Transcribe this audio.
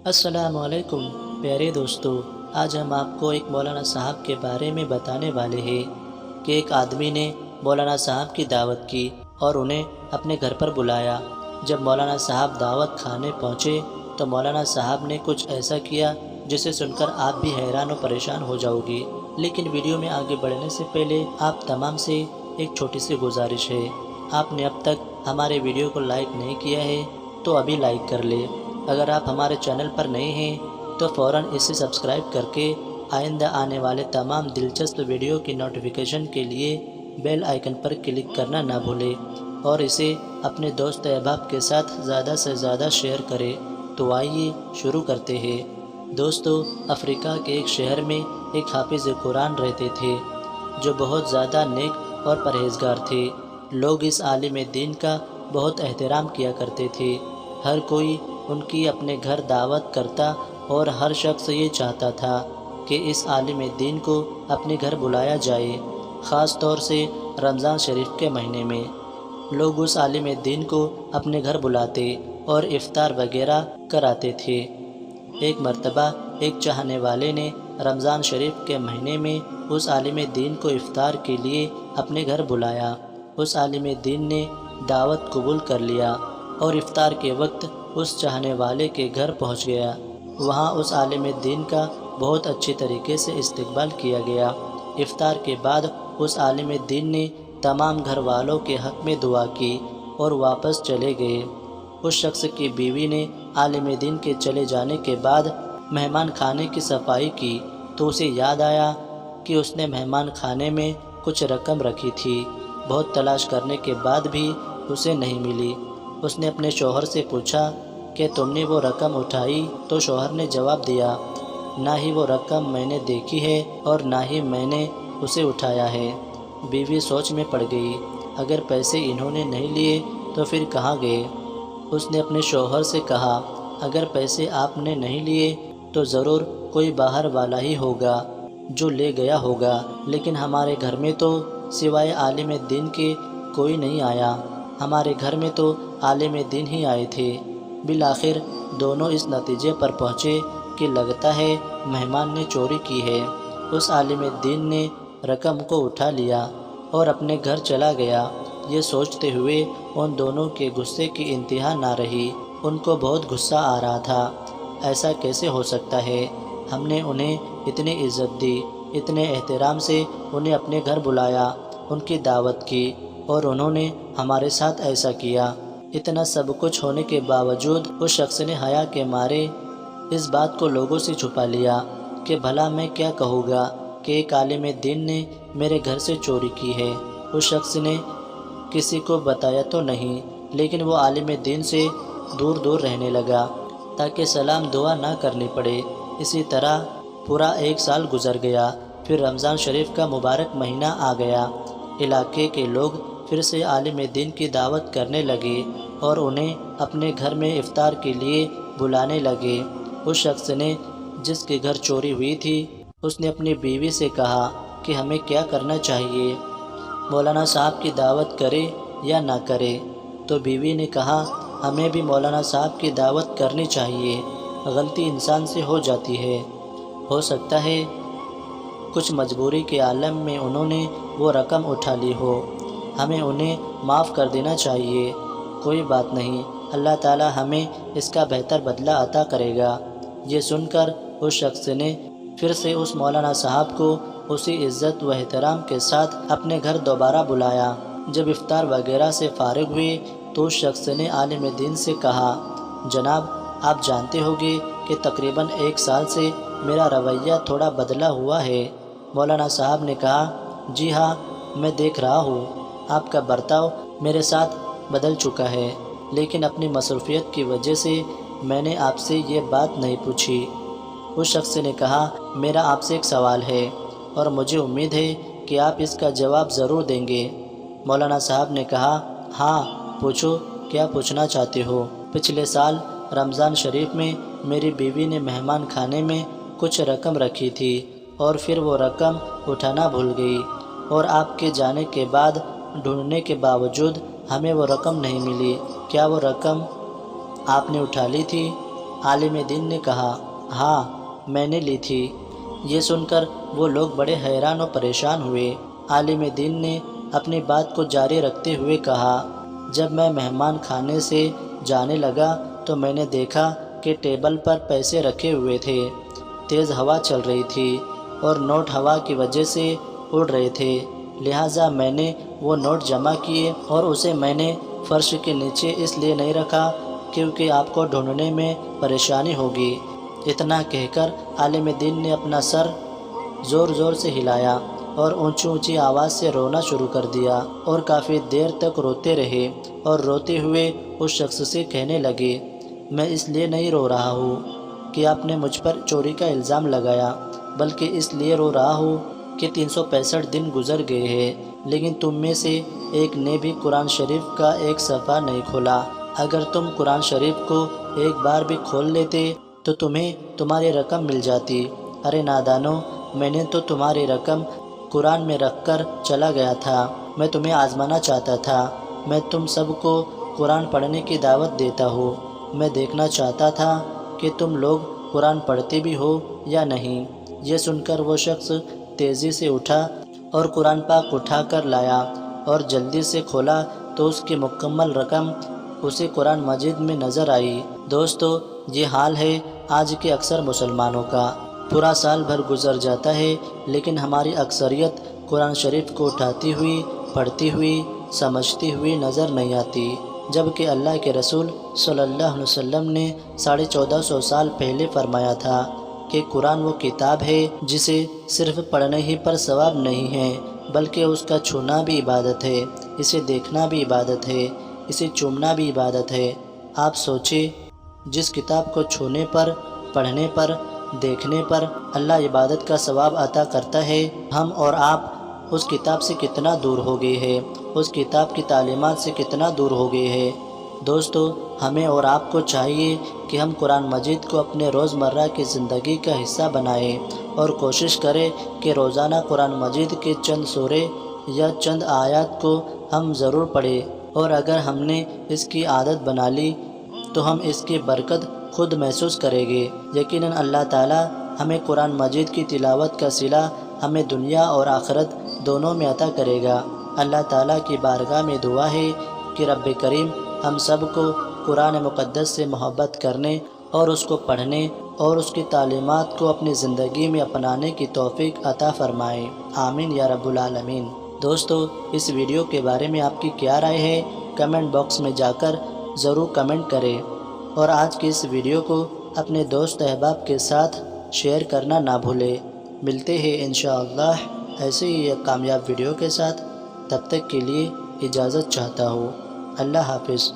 السلام علیکم پیارے دوستو، آج ہم آپ کو ایک مولانا صاحب کے بارے میں بتانے والے ہیں کہ ایک آدمی نے مولانا صاحب کی دعوت کی اور انہیں اپنے گھر پر بلایا۔ جب مولانا صاحب دعوت کھانے پہنچے تو مولانا صاحب نے کچھ ایسا کیا جسے سن کر آپ بھی حیران و پریشان ہو جاؤ گے۔ لیکن ویڈیو میں آگے بڑھنے سے پہلے آپ تمام سے ایک چھوٹی سی گزارش ہے، آپ نے اب تک ہمارے ویڈیو کو لائک نہیں کیا ہے تو ابھی لائک کر لے۔ اگر آپ ہمارے چینل پر نئے ہیں تو فوراً اسے سبسکرائب کر کے آئندہ آنے والے تمام دلچسپ ویڈیو کی نوٹیفیکیشن کے لیے بیل آئیکن پر کلک کرنا نہ بھولیں اور اسے اپنے دوست احباب کے ساتھ زیادہ سے زیادہ شیئر کریں۔ تو آئیے شروع کرتے ہیں۔ دوستو، افریقہ کے ایک شہر میں ایک حافظ قرآن رہتے تھے جو بہت زیادہ نیک اور پرہیزگار تھے۔ لوگ اس عالم دین کا بہت احترام کیا کرتے تھے۔ ہر کوئی ان کی اپنے گھر دعوت کرتا اور ہر شخص یہ چاہتا تھا کہ اس عالم دین کو اپنے گھر بلایا جائے۔ خاص طور سے رمضان شریف کے مہینے میں لوگ اس عالم دین کو اپنے گھر بلاتے اور افطار وغیرہ کراتے تھے۔ ایک مرتبہ ایک چاہنے والے نے رمضان شریف کے مہینے میں اس عالم دین کو افطار کے لیے اپنے گھر بلایا۔ اس عالم دین نے دعوت قبول کر لیا اور افطار کے وقت اس چاہنے والے کے گھر پہنچ گیا۔ وہاں اس عالم دین کا بہت اچھی طریقے سے استقبال کیا گیا۔ افطار کے بعد اس عالم دین نے تمام گھر والوں کے حق میں دعا کی اور واپس چلے گئے۔ اس شخص کی بیوی نے عالم دین کے چلے جانے کے بعد مہمان خانے کی صفائی کی تو اسے یاد آیا کہ اس نے مہمان خانے میں کچھ رقم رکھی تھی۔ بہت تلاش کرنے کے بعد بھی اسے نہیں ملی۔ اس نے اپنے شوہر سے پوچھا کہ تم نے وہ رقم اٹھائی؟ تو شوہر نے جواب دیا، نہ ہی وہ رقم میں نے دیکھی ہے اور نہ ہی میں نے اسے اٹھایا ہے۔ بیوی سوچ میں پڑ گئی، اگر پیسے انہوں نے نہیں لیے تو پھر کہاں گئے؟ اس نے اپنے شوہر سے کہا، اگر پیسے آپ نے نہیں لیے تو ضرور کوئی باہر والا ہی ہوگا جو لے گیا ہوگا، لیکن ہمارے گھر میں تو سوائے عالم دین کے کوئی نہیں آیا۔ ہمارے گھر میں تو عالم دین ہی آئے تھے۔ بالآخر دونوں اس نتیجے پر پہنچے کہ لگتا ہے مہمان نے چوری کی ہے۔ اس عالم دین نے رقم کو اٹھا لیا اور اپنے گھر چلا گیا۔ یہ سوچتے ہوئے ان دونوں کے غصے کی انتہا نہ رہی۔ ان کو بہت غصہ آ رہا تھا، ایسا کیسے ہو سکتا ہے؟ ہم نے انہیں اتنی عزت دی، اتنے احترام سے انہیں اپنے گھر بلایا، ان کی دعوت کی اور انہوں نے ہمارے ساتھ ایسا کیا۔ اتنا سب کچھ ہونے کے باوجود اس شخص نے حیا کے مارے اس بات کو لوگوں سے چھپا لیا کہ بھلا میں کیا کہوں گا کہ ایک عالم دین نے میرے گھر سے چوری کی ہے۔ اس شخص نے کسی کو بتایا تو نہیں، لیکن وہ عالم دین سے دور دور رہنے لگا تاکہ سلام دعا نہ کرنی پڑے۔ اسی طرح پورا ایک سال گزر گیا۔ پھر رمضان شریف کا مبارک مہینہ آ گیا۔ علاقے کے لوگ پھر سے عالم دین کی دعوت کرنے لگے اور انہیں اپنے گھر میں افطار کے لیے بلانے لگے۔ اس شخص نے جس کے گھر چوری ہوئی تھی اس نے اپنی بیوی سے کہا کہ ہمیں کیا کرنا چاہیے، مولانا صاحب کی دعوت کرے یا نہ کرے؟ تو بیوی نے کہا، ہمیں بھی مولانا صاحب کی دعوت کرنی چاہیے۔ غلطی انسان سے ہو جاتی ہے، ہو سکتا ہے کچھ مجبوری کے عالم میں انہوں نے وہ رقم اٹھا لی ہو، ہمیں انہیں معاف کر دینا چاہیے۔ کوئی بات نہیں، اللہ تعالی ہمیں اس کا بہتر بدلہ عطا کرے گا۔ یہ سن کر اس شخص نے پھر سے اس مولانا صاحب کو اسی عزت و احترام کے ساتھ اپنے گھر دوبارہ بلایا۔ جب افطار وغیرہ سے فارغ ہوئے تو اس شخص نے عالم دین سے کہا، جناب آپ جانتے ہوگے کہ تقریباً ایک سال سے میرا رویہ تھوڑا بدلا ہوا ہے۔ مولانا صاحب نے کہا، جی ہاں میں دیکھ رہا ہوں، آپ کا برتاؤ میرے ساتھ بدل چکا ہے، لیکن اپنی مصروفیت کی وجہ سے میں نے آپ سے یہ بات نہیں پوچھی۔ اس شخص نے کہا، میرا آپ سے ایک سوال ہے اور مجھے امید ہے کہ آپ اس کا جواب ضرور دیں گے۔ مولانا صاحب نے کہا، ہاں پوچھو، کیا پوچھنا چاہتے ہو؟ پچھلے سال رمضان شریف میں میری بیوی نے مہمان خانے میں کچھ رقم رکھی تھی اور پھر وہ رقم اٹھانا بھول گئی اور آپ کے جانے کے بعد ڈھونڈنے کے باوجود ہمیں وہ رقم نہیں ملی۔ کیا وہ رقم آپ نے اٹھا لی تھی؟ عالم دین نے کہا، ہاں میں نے لی تھی۔ یہ سن کر وہ لوگ بڑے حیران و پریشان ہوئے۔ عالم دین نے اپنی بات کو جاری رکھتے ہوئے کہا، جب میں مہمان خانے سے جانے لگا تو میں نے دیکھا کہ ٹیبل پر پیسے رکھے ہوئے تھے۔ تیز ہوا چل رہی تھی اور نوٹ ہوا کی وجہ سے اڑ رہے تھے، لہٰذا میں نے وہ نوٹ جمع کیے اور اسے میں نے فرش کے نیچے اس لیے نہیں رکھا کیونکہ آپ کو ڈھونڈنے میں پریشانی ہوگی۔ اتنا کہہ کر عالم دین نے اپنا سر زور زور سے ہلایا اور اونچی اونچی آواز سے رونا شروع کر دیا اور کافی دیر تک روتے رہے اور روتے ہوئے اس شخص سے کہنے لگے، میں اس لیے نہیں رو رہا ہوں کہ آپ نے مجھ پر چوری کا الزام لگایا، بلکہ اس لیے رو رہا ہوں کہ 365 دن گزر گئے ہیں لیکن تم میں سے ایک نے بھی قرآن شریف کا ایک صفحہ نہیں کھولا۔ اگر تم قرآن شریف کو ایک بار بھی کھول لیتے تو تمہیں تمہاری رقم مل جاتی۔ ارے نادانو، میں نے تو تمہاری رقم قرآن میں رکھ کر چلا گیا تھا۔ میں تمہیں آزمانا چاہتا تھا۔ میں تم سب کو قرآن پڑھنے کی دعوت دیتا ہوں۔ میں دیکھنا چاہتا تھا کہ تم لوگ قرآن پڑھتے بھی ہو یا نہیں۔ یہ سن کر وہ شخص تیزی سے اٹھا اور قرآن پاک اٹھا کر لایا اور جلدی سے کھولا تو اس کی مکمل رقم اسے قرآن مجید میں نظر آئی۔ دوستو، یہ حال ہے آج کے اکثر مسلمانوں کا۔ پورا سال بھر گزر جاتا ہے لیکن ہماری اکثریت قرآن شریف کو اٹھاتی ہوئی، پڑھتی ہوئی، سمجھتی ہوئی نظر نہیں آتی، جبکہ اللہ کے رسول صلی اللہ علیہ وسلم نے 1450 سال پہلے فرمایا تھا کہ قرآن وہ کتاب ہے جسے صرف پڑھنے ہی پر ثواب نہیں ہے بلکہ اس کا چھونا بھی عبادت ہے، اسے دیکھنا بھی عبادت ہے، اسے چومنا بھی عبادت ہے۔ آپ سوچیں، جس کتاب کو چھونے پر، پڑھنے پر، دیکھنے پر اللہ عبادت کا ثواب عطا کرتا ہے، ہم اور آپ اس کتاب سے کتنا دور ہو گئے ہیں، اس کتاب کی تعلیمات سے کتنا دور ہو گئے ہیں۔ دوستو، ہمیں اور آپ کو چاہیے کہ ہم قرآن مجید کو اپنے روزمرہ کی زندگی کا حصہ بنائیں اور کوشش کریں کہ روزانہ قرآن مجید کے چند سورے یا چند آیات کو ہم ضرور پڑھیں، اور اگر ہم نے اس کی عادت بنا لی تو ہم اس کی برکت خود محسوس کریں گے۔ یقیناً اللہ تعالیٰ ہمیں قرآن مجید کی تلاوت کا صلہ ہمیں دنیا اور آخرت دونوں میں عطا کرے گا۔ اللہ تعالیٰ کی بارگاہ میں دعا ہے کہ رب کریم ہم سب کو قرآن مقدس سے محبت کرنے اور اس کو پڑھنے اور اس کی تعلیمات کو اپنی زندگی میں اپنانے کی توفیق عطا فرمائے، آمین یا رب العالمین۔ دوستو، اس ویڈیو کے بارے میں آپ کی کیا رائے ہے؟ کمنٹ باکس میں جا کر ضرور کمنٹ کریں، اور آج کی اس ویڈیو کو اپنے دوست احباب کے ساتھ شیئر کرنا نہ بھولیں۔ ملتے ہیں انشاءاللہ ایسے ہی ایک کامیاب ویڈیو کے ساتھ، تب تک کے لیے اجازت چاہتا ہوں۔ اللہ حافظ۔